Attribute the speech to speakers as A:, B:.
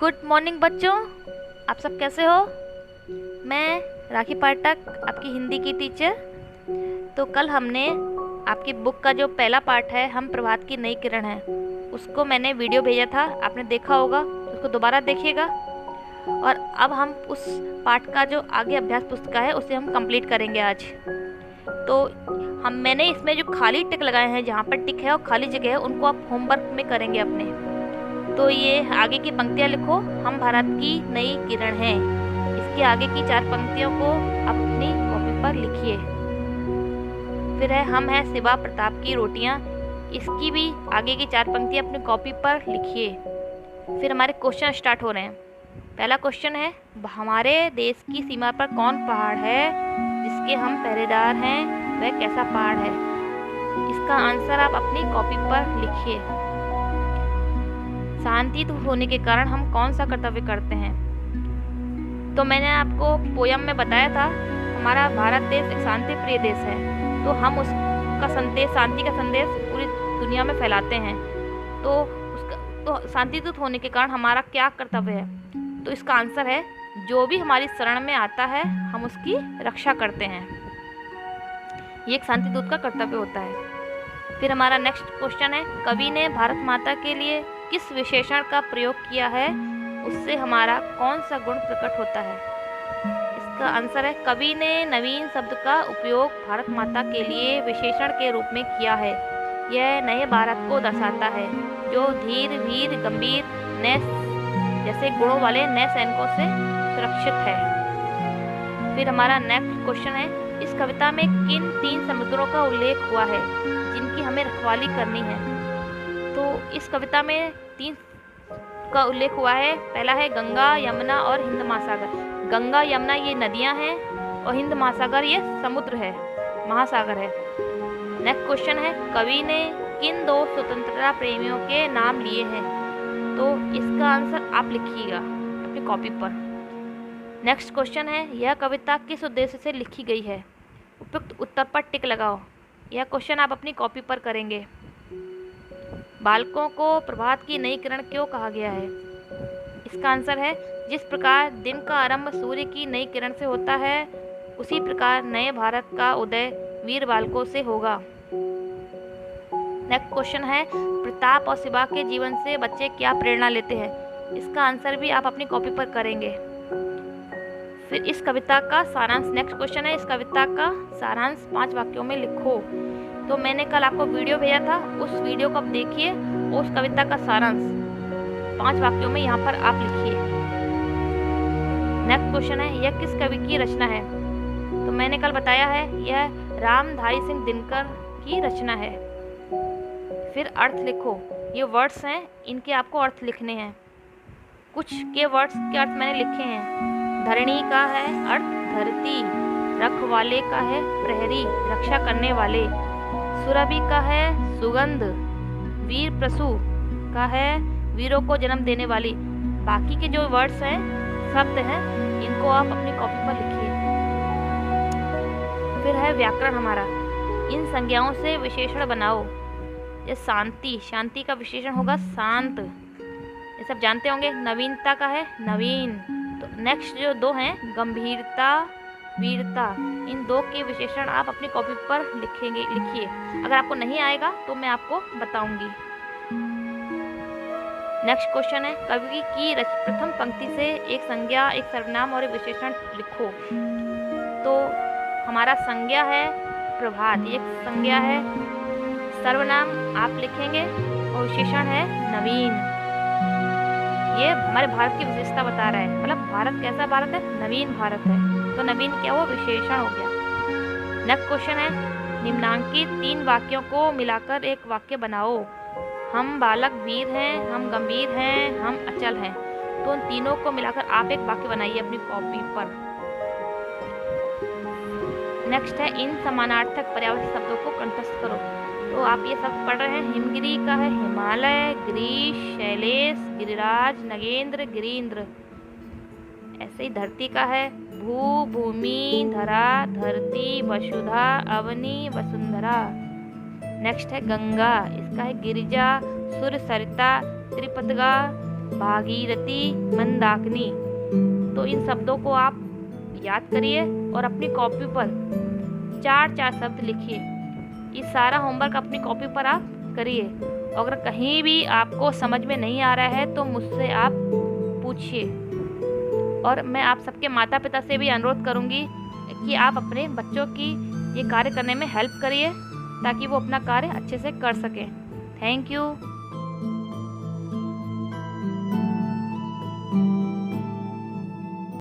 A: Good morning बच्चों, आप सब कैसे हो। मैं राखी पाठक, आपकी हिंदी की टीचर। तो कल हमने आपकी बुक का जो पहला पार्ट है, हम प्रभात की नई किरण है, उसको मैंने वीडियो भेजा था, आपने देखा होगा। उसको दोबारा देखिएगा। और अब हम उस पाठ का जो आगे अभ्यास पुस्तिका है उसे हम कंप्लीट करेंगे आज। तो मैंने इसमें जो खाली टिक लगाए हैं, जहाँ पर टिक है और खाली जगह है, उनको आप होमवर्क में करेंगे अपने। तो ये आगे की पंक्तियाँ लिखो, हम भारत की नई किरण हैं। इसके आगे की 4 पंक्तियों को अपनी कॉपी पर लिखिए। फिर है हम हैं शिवा प्रताप की रोटियाँ, इसकी भी आगे की 4 पंक्तियाँ अपनी कॉपी पर लिखिए। फिर हमारे क्वेश्चन स्टार्ट हो रहे हैं। पहला क्वेश्चन है, हमारे देश की सीमा पर कौन पहाड़ है जिसके हम पहरेदार हैं, वह कैसा पहाड़ है। इसका आंसर आप अपनी कॉपी पर लिखिए। शांति दूर होने के कारण हम कौन सा कर्तव्य करते हैं। तो मैंने आपको पोयम में बताया था, हमारा भारत देश एक शांति प्रिय देश है, तो हम उसका संदेश, शांति का संदेश पूरी दुनिया में फैलाते हैं। तो शांति दूत होने के कारण हमारा क्या कर्तव्य है। तो इसका आंसर है, जो भी हमारी शरण में आता है हम उसकी रक्षा करते हैं। ये एक शांति दूत का कर्तव्य होता है। फिर हमारा नेक्स्ट क्वेश्चन है, कवि ने भारत माता के लिए किस विशेषण का प्रयोग किया है, उससे हमारा कौन सा गुण प्रकट होता है। इसका आंसर है, कवि ने नवीन शब्द का उपयोग भारत माता के लिए विशेषण के रूप में किया है। यह नए भारत को दर्शाता है, जो धीर, वीर, गंभीर, नए जैसे गुणों वाले नए सैनिकों से सुरक्षित है। फिर हमारा नेक्स्ट क्वेश्चन है, इस कविता में किन 3 समुद्रों का उल्लेख हुआ है जिनकी हमें रखवाली करनी है। तो इस कविता में 3 का उल्लेख हुआ है। पहला है गंगा, यमुना और हिंद महासागर। गंगा, यमुना ये नदियां हैं और हिंद महासागर ये समुद्र है, महासागर है। नेक्स्ट क्वेश्चन है, कवि ने किन 2 स्वतंत्रता प्रेमियों के नाम लिए हैं। तो इसका आंसर आप लिखिएगा अपनी कॉपी पर। नेक्स्ट क्वेश्चन है, यह कविता किस उद्देश्य से लिखी गई है। उपयुक्त उत्तर पर टिक लगाओ। यह क्वेश्चन आप अपनी कॉपी पर करेंगे। बालकों को प्रभात की नई किरण क्यों कहा गया है। इसका आंसर है, जिस प्रकार दिन का आरंभ सूर्य की नई किरण से होता है, उसी प्रकार नए भारत का उदय वीर बालकों से होगा। नेक्स्ट क्वेश्चन है, प्रताप और शिवा के जीवन से बच्चे क्या प्रेरणा लेते हैं। इसका आंसर भी आप अपनी कॉपी पर करेंगे। फिर इस कविता का सारांश, नेक्स्ट क्वेश्चन है, इस कविता का सारांश 5 वाक्यों में लिखो। तो मैंने कल आपको वीडियो भेजा था, उस वीडियो को आप देखिए और उस कविता का सारांश 5 वाक्यों में यहाँ पर आप लिखिए। नेक्स्ट क्वेश्चन है, यह किस कवि की रचना है। तो मैंने कल बताया है, यह रामधारी सिंह दिनकर की रचना है। फिर अर्थ लिखो। ये वर्ड्स हैं, इनके आपको अर्थ लिखने हैं। कुछ के वर्ड्स के अर्थ मैंने लिखे हैं। धरणी का है अर्थ धरती, रखवाले का है प्रहरी, रक्षा करने वाले। सुरभि का है सुगंध, वीर प्रसू का है वीरों को जन्म देने वाली। बाकी के जो वर्ड्स हैं, शब्द हैं, इनको आप अपनी कॉपी पर लिखिए। फिर है व्याकरण हमारा, इन संज्ञाओं से विशेषण बनाओ। ये शांति, शांति का विशेषण होगा शांत, ये सब जानते होंगे। नवीनता का है नवीन। तो नेक्स्ट जो 2 हैं, गंभीरता, वीरता, इन 2 के विशेषण आप अपनी कॉपी पर लिखिए। अगर आपको नहीं आएगा तो मैं आपको बताऊंगी। नेक्स्ट क्वेश्चन है, कवि की प्रथम पंक्ति से एक संज्ञा, एक सर्वनाम और एक विशेषण लिखो। तो हमारा संज्ञा है प्रभात, ये संज्ञा है। सर्वनाम आप लिखेंगे और विशेषण है नवीन। ये हमारे भारत की विशेषता बता रहा है, मतलब भारत कैसा भारत है, नवीन भारत है। तो नवीन क्या, वो विशेषण हो गया। नेक्स्ट क्वेश्चन है, निम्नांकित 3 वाक्यों को मिलाकर एक वाक्य बनाओ। हम बालक वीर हैं, हम गंभीर हैं, हम अचल हैं। तो उन तीनों को मिलाकर आप एक वाक्य बनाइए अपनी कॉपी पर। नेक्स्ट है, इन समानार्थक पर्यायवाची शब्दों को कंठस्थ करो। तो आप ये शब्द पढ़ रहे हैं, हिमगिरी का है हिमालय, गिरीश, शैलेश, गिरिराज, नगेंद्र, गिरीन्द्र। ऐसे ही धरती का है भू, भूमि, धरा, धरती, वसुधा, अवनी, वसुंधरा। नेक्स्ट है गंगा, इसका है गिरिजा, सुर, सरिता, त्रिपतगा, भागीरथी, मंदाकिनी। तो इन शब्दों को आप याद करिए और अपनी कॉपी पर 4-4 शब्द लिखिए। ये सारा होमवर्क अपनी कॉपी पर आप करिए। अगर कहीं भी आपको समझ में नहीं आ रहा है तो मुझसे आप पूछिए। और मैं आप सबके माता पिता से भी अनुरोध करूँगी कि आप अपने बच्चों की ये कार्य करने में हेल्प करिए ताकि वो अपना कार्य अच्छे से कर सकें। Thank you.